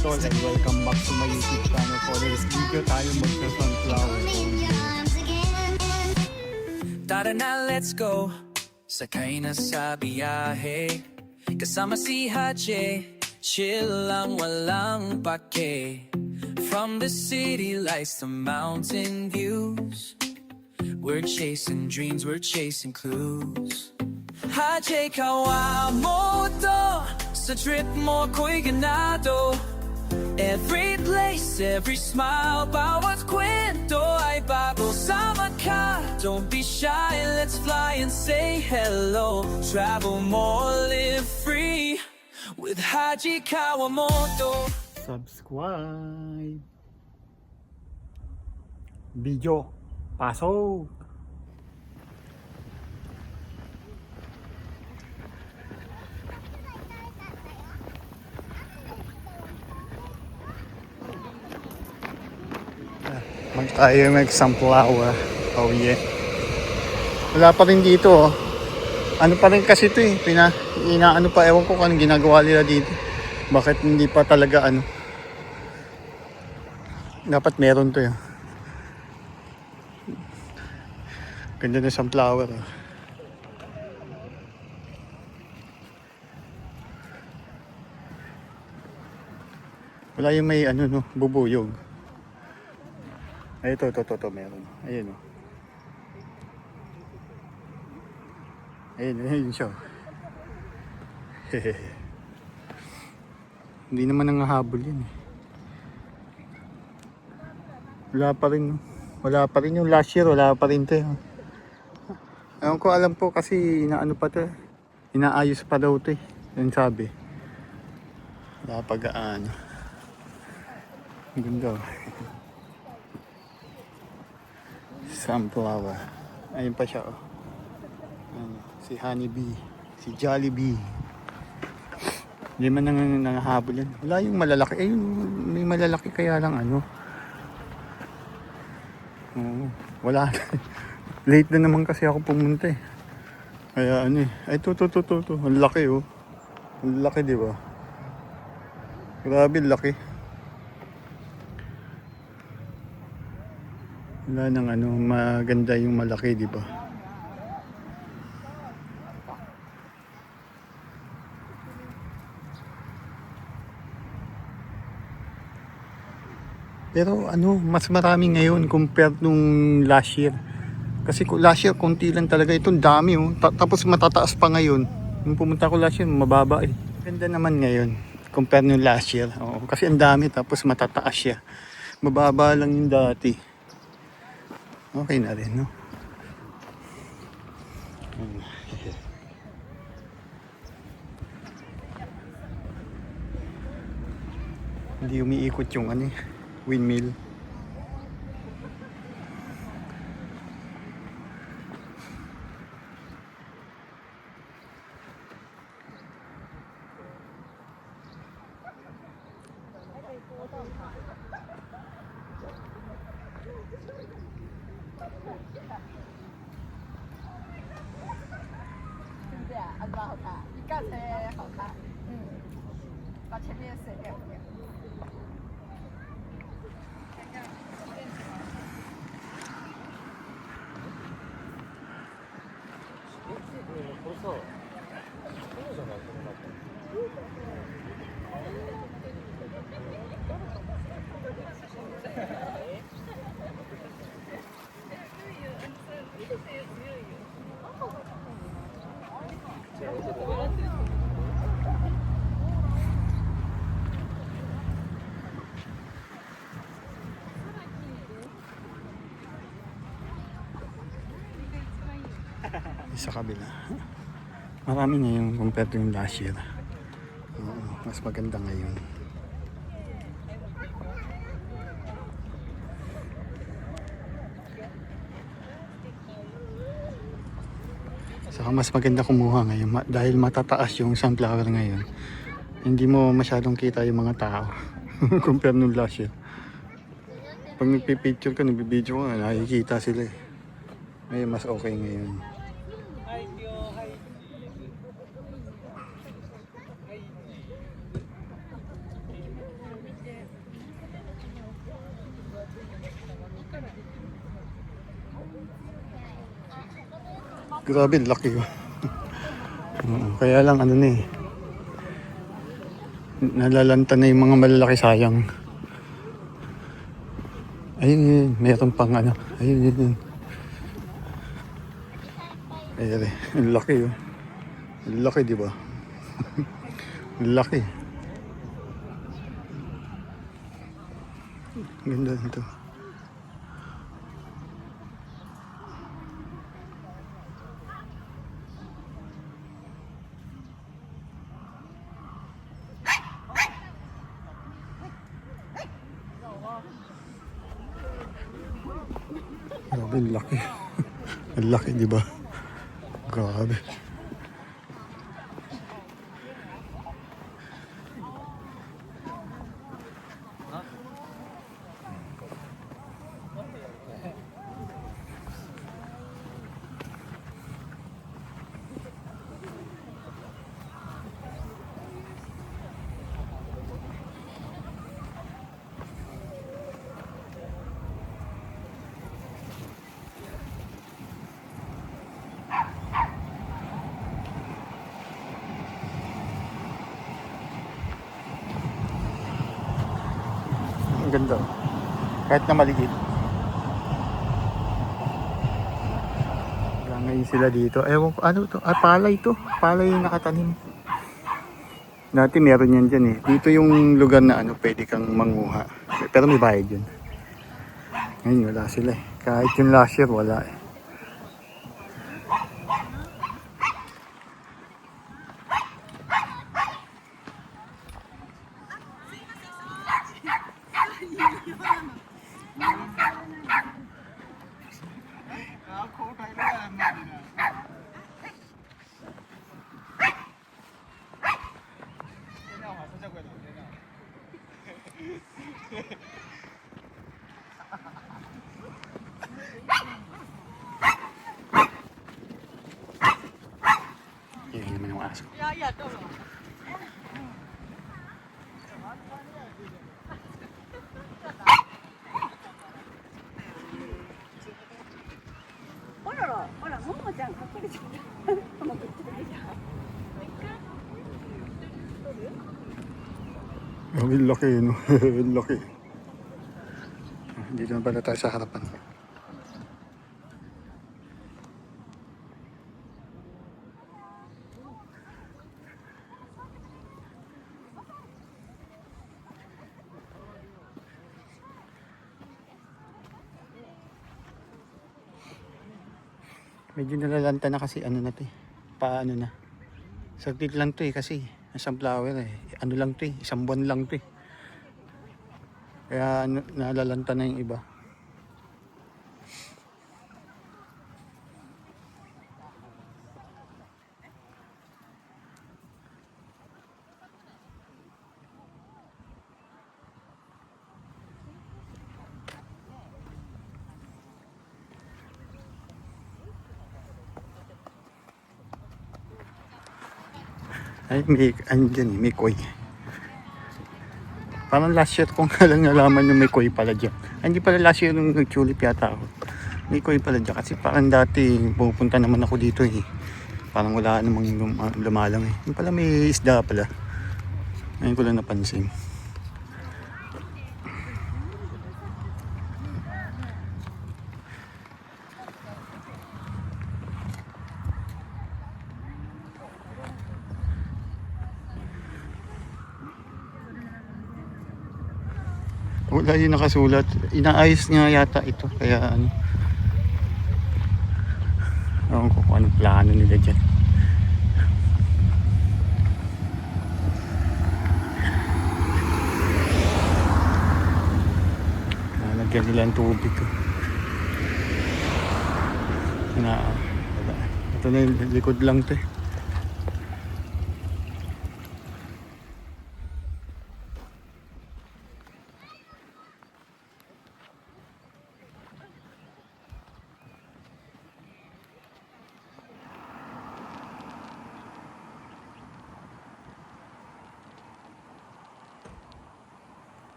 tol and welcome back to my YouTube channel. For this video tayo magsa-sunflower. Tara na, let's go. Sakay na sa biyahe. Kasama si Hache. Chill lang, walang pake. From the city lights to mountain views. We're chasing dreams, we're chasing clues. Hache Kawamoto. Sa trip mo ko'y ganado. Every place, every smile, bawat kwento ay bago. Sama ka, don't be shy, let's fly and say hello. Travel more, live free with Haji Kawamoto. Subscribe. Video. Pasok. Tayo mag-sunflower. Oh yeah. Wala pa rin dito oh. Ano pa rin kasi ito eh. Inaano pa, ewan ko kung anong ginagawa nila dito. Bakit hindi pa talaga ano. Dapat meron to yun. Ganda na sunflower oh. Wala yung may ano no, bubuyog. Ay, ito, meron. Ayun, oh. Ayun siya. Hindi naman nangahabol yan, eh. Wala pa rin yung last year, wala pa rin ito, eh. Ewan ko, alam po kasi inaano pa ito, eh. Inaayos pa daw ito, eh. Yan sabi. Wala pa gaano. Ang ganda, oh. Sunflower. Ayun pa siya oh. Si Honeybee, si Jollibee. Hindi man nangahabol yan. Wala yung malalaki. Ayun, may malalaki kaya lang ano. Wala. Late na naman kasi ako pumunta eh. Kaya ano eh. Ay to. Ang laki oh. Ang laki di ba? Grabe laki. Wala nang ano, maganda yung malaki, di ba? Pero ano, mas marami ngayon compared nung last year. Kasi last year, konti lang talaga. Itong dami oh. Tapos matataas pa ngayon. Nung pumunta ko last year, mababa eh. Ganda naman ngayon compared nung last year. Oo, kasi ang dami tapos matataas siya. Mababa lang yung dati. Okay na rin, no? Hindi umiikot yung ano, windmill. Sa kabila. Marami ngayon compared to yung last year. Mas maganda ngayon. Saka mas maganda kumuha ngayon dahil matataas yung sunflower ngayon. Hindi mo masyadong kita yung mga tao compared nung last year. Pag nagpipicture ka, nagbibideo ka, nakikita sila eh. Ngayon mas okay ngayon. Grabe, laki oh. Kaya lang ano na eh. Nalalanta na yung mga malalaki, sayang. Ayun yun, meron pang ano. Ayun yun. Ayun, ang laki oh. Ang laki, di ba? Ang laki. Ganda nito. Grabe, ang laki. Ang laki, di ba? Grabe. Ang ganda. Kahit na maliit. Ngayon sila dito. Ewan ko, ano to? Ah, palay to. Palay yung nakatanim. Dati meron yan dyan eh. Dito yung lugar na ano, pwede kang manguha. Pero may bayad yun. Ngayon wala sila eh. Kahit yung last year, wala eh. Yan naman yung aso. Ang laki no. Ang laki. Dito na pala tayo sa harapan. Medyo nalalanta na kasi ano na to eh. Paano na. Saglit lang to eh kasi sunflower eh. Ano lang to eh. Isang buwan lang to eh. Kaya nalalanta na yung iba. Ay, may koi. Parang last year kung lang nalaman yung may koi pala dyan. Ay, hindi pala last year nung nag-tulip yata ako. May koi pala dyan. Kasi parang dati pupunta naman ako dito eh. Parang wala namang lumalang eh. Yung pala may isda pala. Ngayon ko lang napansin. Wala yung nakasulat. Inaayos nga yata ito. Kaya ano. Ewan ko kung anong plano nila dyan. Nalagyan nila ang tubig. Ito na yung likod lang to eh.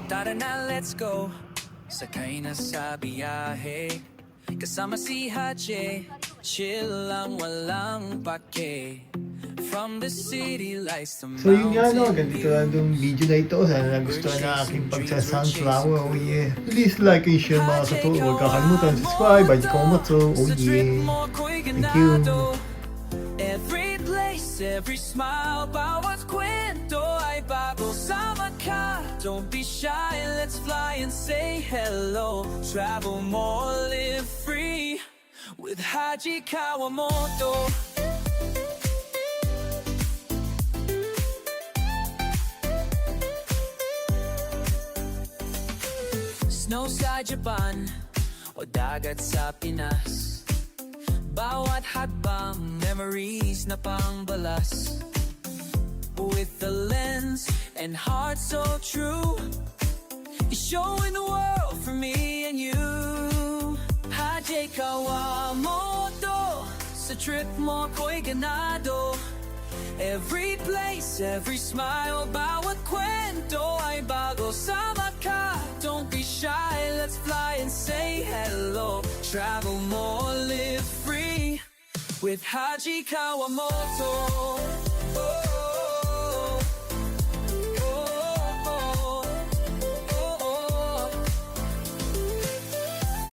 Tara na, let's go. Sakay na sa biyahe. Kasama si Hache, chill lang, walang pake. From the city lights to So yun nga no, mountain ganito lang itong video na ito. Sana nagustuhan na aking pagsa-sunflower. Oh yeah. Please like and share mga kato. Huwag kakalimutan subscribe. Bye, komatsu. Oh yeah. Thank you. Every place, every smile, bawat kwento ay bago. Sama ka, don't be shy, let's fly and say hello. Travel more, live free with Haji Kawamoto. Snow sa Japan o dagat sa Pinas, bawat hadbang memories na pangbalas. With the lens and heart so true, you're showing the world for me and you. Haji Kawamoto, sa trip mo ko'y ganado. Every place, every smile, bawat kwento ay bago. Sama ka, don't be shy, let's fly and say hello. Travel more, live free with Haji Kawamoto. Oh.